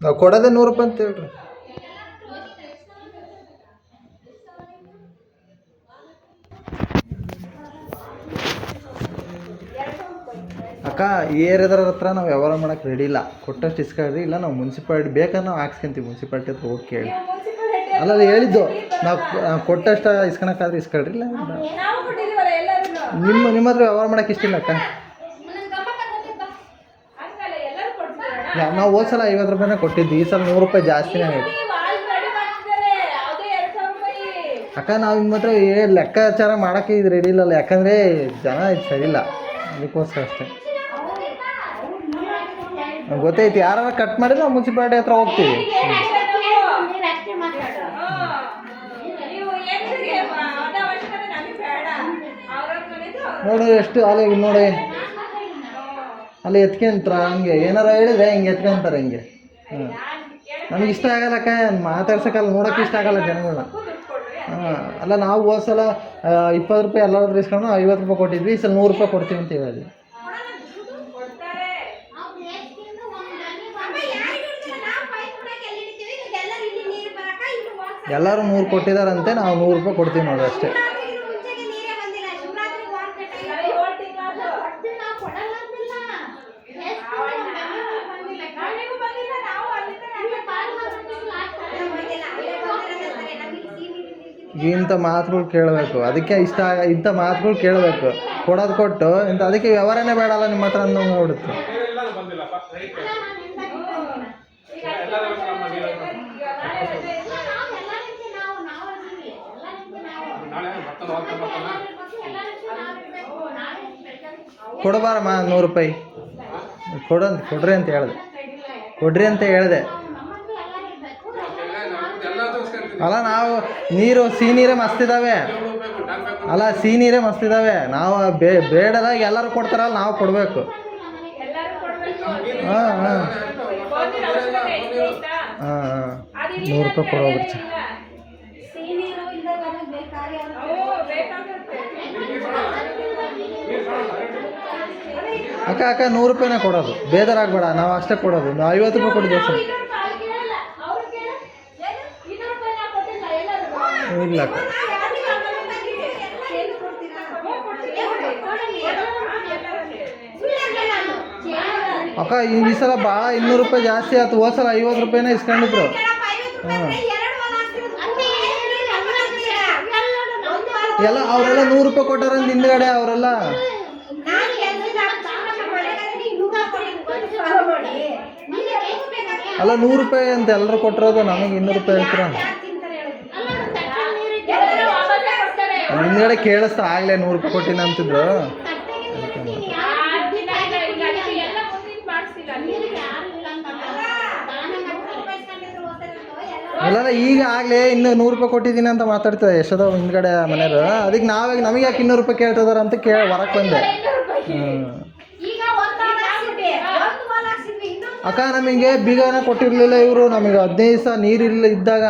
ನಾವು ಕೊಡೋದೇ 100 ರೂಪಾಯಿ ಅಂತ ಹೇಳ್ರಿ. ಅಕ್ಕ ಈ ಏರಿಯಾದವ್ರ ಹತ್ರ ನಾವು ವ್ಯವಹಾರ ಮಾಡೋಕೆ ರೆಡಿ ಇಲ್ಲ. ಕೊಟ್ಟಷ್ಟು ಇಸ್ಕೊಳ್ರಿ, ಇಲ್ಲ ನಾವು ಮುನ್ಸಿಪಾಲ್ಟಿ ಬೇಕಾದ್ರೆ ನಾವು ಹಾಕ್ಸ್ಕೊಂತೀವಿ. ಮುನ್ಸಿಪಾಲ್ಟಿ ಹತ್ರ ಹೋಗಿ ಕೇಳಿ. ಅಲ್ಲ ಹೇಳಿದ್ದು ನಾವು ಕೊಟ್ಟಷ್ಟು ಇಸ್ಕೊಳಕ್ಕಾದ್ರೆ ಇಸ್ಕೊಳ್ರಿ, ಇಲ್ಲ ನಿಮ್ಮ ಹತ್ರ ವ್ಯವಹಾರ ಮಾಡೋಕೆ ಇಷ್ಟ ಇಲ್ಲ ಅಕ್ಕ. ನಾವು ಹೋದ ಸಲ 50 ರೂಪಾಯಿನೇ ಕೊಟ್ಟಿದ್ದು, ಈ ಸಲ 100 ರೂಪಾಯಿ ಜಾಸ್ತಿನೇ ಆಗಿದೆ ಅಕ್ಕ. ನಾವು ನಿಮ್ಮ ಹತ್ರ ಲೆಕ್ಕಾಚಾರ ಮಾಡೋಕ್ಕೆ ಇದು ರೆಡಿ ಇಲ್ಲಲ್ಲ, ಯಾಕಂದರೆ ಜನ ಇದು ಸರಿ ಇಲ್ಲ, ಅದಕ್ಕೋಸ್ಕರ ಅಷ್ಟೇ. ಗೊತ್ತೈತಿ, ಯಾರು ಕಟ್ ಮಾಡಿದ್ರೆ ನಾವು ಮುನ್ಸಿಪಾಲ್ಟಿ ಹತ್ರ ಹೋಗ್ತೀವಿ. ನೋಡಿ ಎಷ್ಟು ಅಲ್ಲಿ ನೋಡಿ ಅಲ್ಲಿ ಎತ್ಕೊಂತಾರ, ಹಂಗೆ ಏನಾರ ಹೇಳಿದ್ರೆ ಹಿಂಗೆ ಎತ್ಕೊಂತಾರೆ ಹಿಂಗೆ. ನಮ್ಗೆ ಇಷ್ಟ ಆಗಲ್ಲಕ್ಕ, ಮಾತಾಡ್ಸೋಕ್ಕಲ್ಲ, ನೋಡೋಕ್ಕೆ ಇಷ್ಟ ಆಗಲ್ಲ ಜನಗಳನ್ನ. ಅಲ್ಲ ನಾವು ಹೋದ ಸಲ 20 ರೂಪಾಯಿ ಎಲ್ಲಾದ್ರೂ ಇಸ್ಕೊಂಡು 50 ರೂಪಾಯಿ ಕೊಟ್ಟಿದ್ವಿ, ಈ ಸಲ 100 ರೂಪಾಯಿ ಕೊಡ್ತೀವಿ ಅಂತ ಹೇಳಿದ್ವಿ. ಎಲ್ಲರೂ 100 ಕೊಟ್ಟಿದ್ದಾರಂತೆ, ನಾವು 100 ರೂಪಾಯಿ ಕೊಡ್ತೀವಿ ನೋಡಿ ಅಷ್ಟೇ. ಇಂಥ ಮಾತುಗಳು ಕೇಳಬೇಕು, ಅದಕ್ಕೆ ಇಂಥ ಮಾತುಗಳು ಕೇಳಬೇಕು. ಕೊಡೋದು ಕೊಟ್ಟು ಇಂಥ ಅದಕ್ಕೆ ವ್ಯವಹಾರನೇ ಬೇಡಲ್ಲ ನಿಮ್ಮ ಹತ್ರ ಅನ್ನೋ ನೋಡುತ್ತೆ. ಕೊಡಬಾರಮ್ಮ 100 ರೂಪಾಯಿ ಕೊಡ್ರಿ ಅಂತ ಹೇಳಿದೆ. ಅಲ್ಲ ನಾವು ಸಿಹಿ ನೀರೇ ಮಸ್ತ್ ಇದ್ದಾವೆ. ನಾವು ಬೇಡದಾಗ ಎಲ್ಲರೂ ಕೊಡ್ತಾರಲ್ಲ, ನಾವು ಕೊಡಬೇಕು. ಹಾಂ 100 ರೂಪಾಯಿ ಕೊಡೋಗ್ರಿ. ಅಕ್ಕ 100 ರೂಪಾಯಿನೇ ಕೊಡೋದು, ಬೇಜಾರಾಗಬೇಡ, ನಾವು ಅಷ್ಟೇ ಕೊಡೋದು. ನಾವು 50 ರೂಪಾಯಿ ಕೊಟ್ಟಿದ್ದೇವೆ ಸರ್. ಇಲ್ಲ ಅಕ್ಕ, ಈ ಸಲ ಭಾಳ 200 ರೂಪಾಯಿ ಜಾಸ್ತಿ ಆಯ್ತು. ಹೋದ ಸಲ 50 ರೂಪಾಯಿನೇ ಇಸ್ಕೊಂಡಿದ್ರು. ಎಲ್ಲ ಅವರೆಲ್ಲ 100 ರೂಪಾಯಿ ಕೊಟ್ಟಾರಂತ ಹಿಂದ್ಗಡೆ ಅವರೆಲ್ಲ. ಅಲ್ಲ 100 ರೂಪಾಯಿ ಅಂತ ಎಲ್ಲರೂ ಕೊಟ್ಟಿರೋದು, ನಮಗೆ 200 ರೂಪಾಯಿ ಹೇಳ್ತೀರ. ಹಿಂದ್ಗಡೆ ಕೇಳಿಸ್ತಾ ಆಗಲೇ 100 ರೂಪಾಯಿ ಕೊಟ್ಟಿನ ಅಂತಿದ್ರು. ಅಲ್ಲ ಈಗ ಆಗಲೇ ಇನ್ನು 100 ರೂಪಾಯಿ ಕೊಟ್ಟಿದ್ದೀನಿ ಅಂತ ಮಾತಾಡ್ತಾರೆ ಎಷ್ಟೋ ಹಿಂದ್ಗಡೆ ಮನೆಯವರು. ಅದಕ್ಕೆ ನಮಗೆ ಯಾಕೆ 200 ರೂಪಾಯಿ ಕೇಳ್ತಿದಾರ ಅಂತ ಹೊರಗೆ ಬಂದೆ. ಅಕ್ಕ ನಮಗೆ ಬೀಗನ ಕೊಟ್ಟಿರಲಿಲ್ಲ ಇವರು, ನಮಗೆ 15 ದಿವಸ ನೀರಿಲ್ಲ ಇದ್ದಾಗ.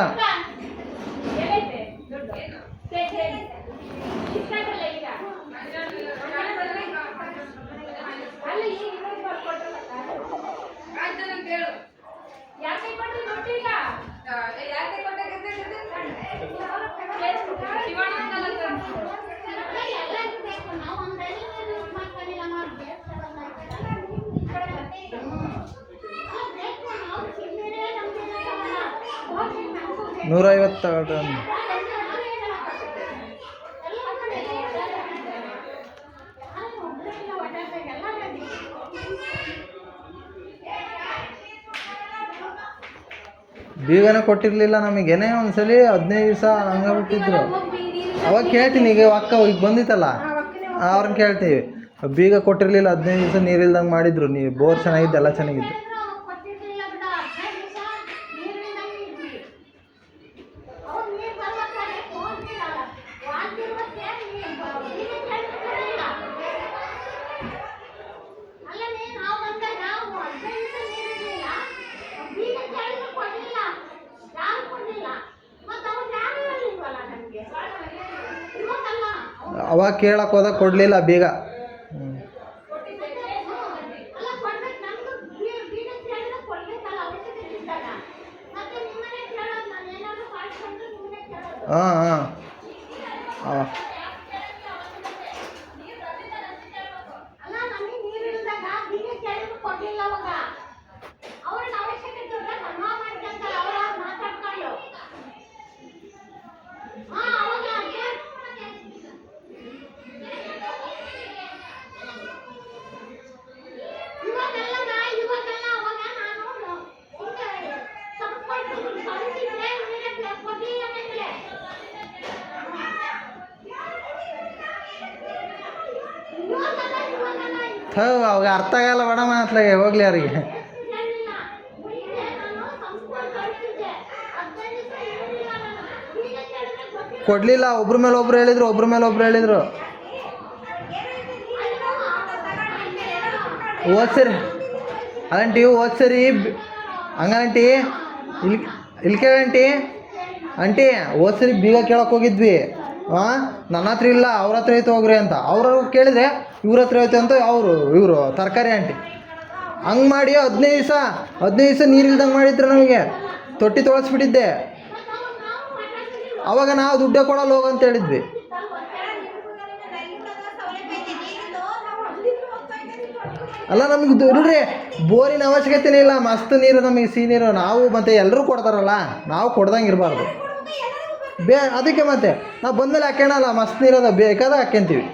$150 ತಗೊಳ್ರಿ. ಬೀಗನೇ ಕೊಟ್ಟಿರಲಿಲ್ಲ ನಮಗೇನೇ ಒಂದ್ಸಲಿ 15 ದಿವಸ ಹಂಗೆ ಬಿಟ್ಟಿದ್ರು. ಅವಾಗ ಕೇಳ್ತೀನಿ, ಈಗ ಈಗ ಬಂದಿತ್ತಲ್ಲ ಅವ್ರನ್ನ ಕೇಳ್ತೀವಿ. ಬೀಗ ಕೊಟ್ಟಿರಲಿಲ್ಲ, 15 ದಿವಸ ನೀರಿಲ್ದಂಗೆ ಮಾಡಿದ್ರು. ನೀವು ಬೋರ್ ಚೆನ್ನಾಗಿದ್ದು, ಎಲ್ಲ ಚೆನ್ನಾಗಿದ್ದು. ಅವಾಗ ಕೇಳಕ್ಕೆ ಹೋದಾಗ ಕೊಡಲಿಲ್ಲ ಬೀಗ. ಹಾಂ ಹಾಂ ಹಾಂ ಅವಾಗ ಅರ್ಥ ಆಗಲ್ಲ ಬೇಡ ಮಾತ್ಲಾಗೆ ಹೋಗ್ಲಿ ಅವ್ರಿಗೆ. ಕೊಡಲಿಲ್ಲ, ಒಬ್ರ ಮೇಲೆ ಒಬ್ರು ಹೇಳಿದ್ರು, ಓದ್ಸರಿ ಅದಂಟಿ ಓದ್ಸರಿ ಹಂಗಂಟಿ ಇಲ್ಲಿ ಕೇಳಂಟಿ ಆಂಟಿ ಓದ್ಸರಿ ಬೀಗ ಕೇಳಕ್ಕೆ ಹೋಗಿದ್ವಿ. ಹಾಂ ನನ್ನ ಹತ್ರ ಇಲ್ಲ, ಅವ್ರ ಹತ್ರ ಐತೆ ಹೋಗ್ರಿ ಅಂತ. ಅವ್ರು ಕೇಳಿದ್ರೆ ಇವ್ರ ಹತ್ರ ಐತೆ ಅಂತ ಇವರು ತರಕಾರಿ ಆಂಟಿ ಹಂಗೆ ಮಾಡಿ 15 ದಿವಸ ನೀರು ಇಲ್ದಂಗೆ ಮಾಡಿದ್ರು. ನಮಗೆ ತೊಟ್ಟಿ ತೊಳಸ್ಬಿಟ್ಟಿದ್ದೆ. ಅವಾಗ ನಾವು ದುಡ್ಡೇ ಕೊಡಲ್ಲ ಹೋಗಂತ ಹೇಳಿದ್ವಿ. ಅಲ್ಲ ನಮಗೆ ನೋಡ್ರಿ ಬೋರಿನ ಅವಶ್ಯಕತೆನೇ ಇಲ್ಲ, ಮಸ್ತ್ ನೀರು ನಮಗೆ, ಸಿಹಿ ನೀರು. ನಾವು ಮತ್ತೆ ಎಲ್ಲರೂ ಕೊಡ್ತಾರಲ್ಲ, ನಾವು ಕೊಡ್ದಂಗೆ ಇರಬಾರ್ದು. ಅದಕ್ಕೆ ಮತ್ತೆ ನಾವು ಬಂದಮೇಲೆ ಹಾಕ್ಯಣಲ್ಲ, ಮಸ್ತ್ ನೀರದ ಬೇಕಾದ ಹಾಕ್ಯಂತೀವಿ.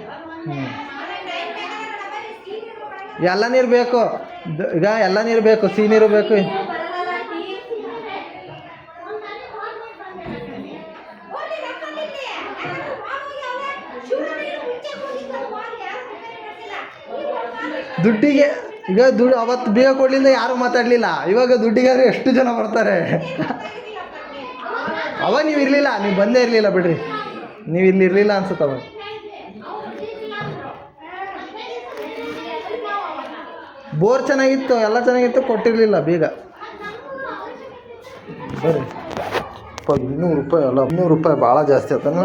ಎಲ್ಲ ನೀರು ಬೇಕು ಈಗ, ಎಲ್ಲ ನೀರು ಬೇಕು, ಸಿಹಿ ನೀರು ಬೇಕು. ದುಡ್ಡಿಗೆ ಈಗ ಅವತ್ತು ಬೇಗ ಕೊಡಲಿಲ್ಲ, ಯಾರೂ ಮಾತಾಡಲಿಲ್ಲ. ಇವಾಗ ದುಡ್ಡಿಗಾದ್ರೆ ಎಷ್ಟು ಜನ ಬರ್ತಾರೆ. ಅವಾಗ ನೀವು ಇರಲಿಲ್ಲ, ನೀವು ಬಂದೇ ಇರಲಿಲ್ಲ ಬಿಡ್ರಿ, ನೀವು ಇಲ್ಲಿ ಇರಲಿಲ್ಲ ಅನ್ಸುತ್ತೆ. ಅವಾಗ ಬೋರ್ ಚೆನ್ನಾಗಿತ್ತು, ಎಲ್ಲ ಚೆನ್ನಾಗಿತ್ತು, ಕೊಟ್ಟಿರಲಿಲ್ಲ ಬೀಗ. ಬರ್ರಿ 200 ರೂಪಾಯಿ ಅಲ್ಲ, 200 ರೂಪಾಯಿ ಭಾಳ ಜಾಸ್ತಿ ಆಯ್ತಾನ.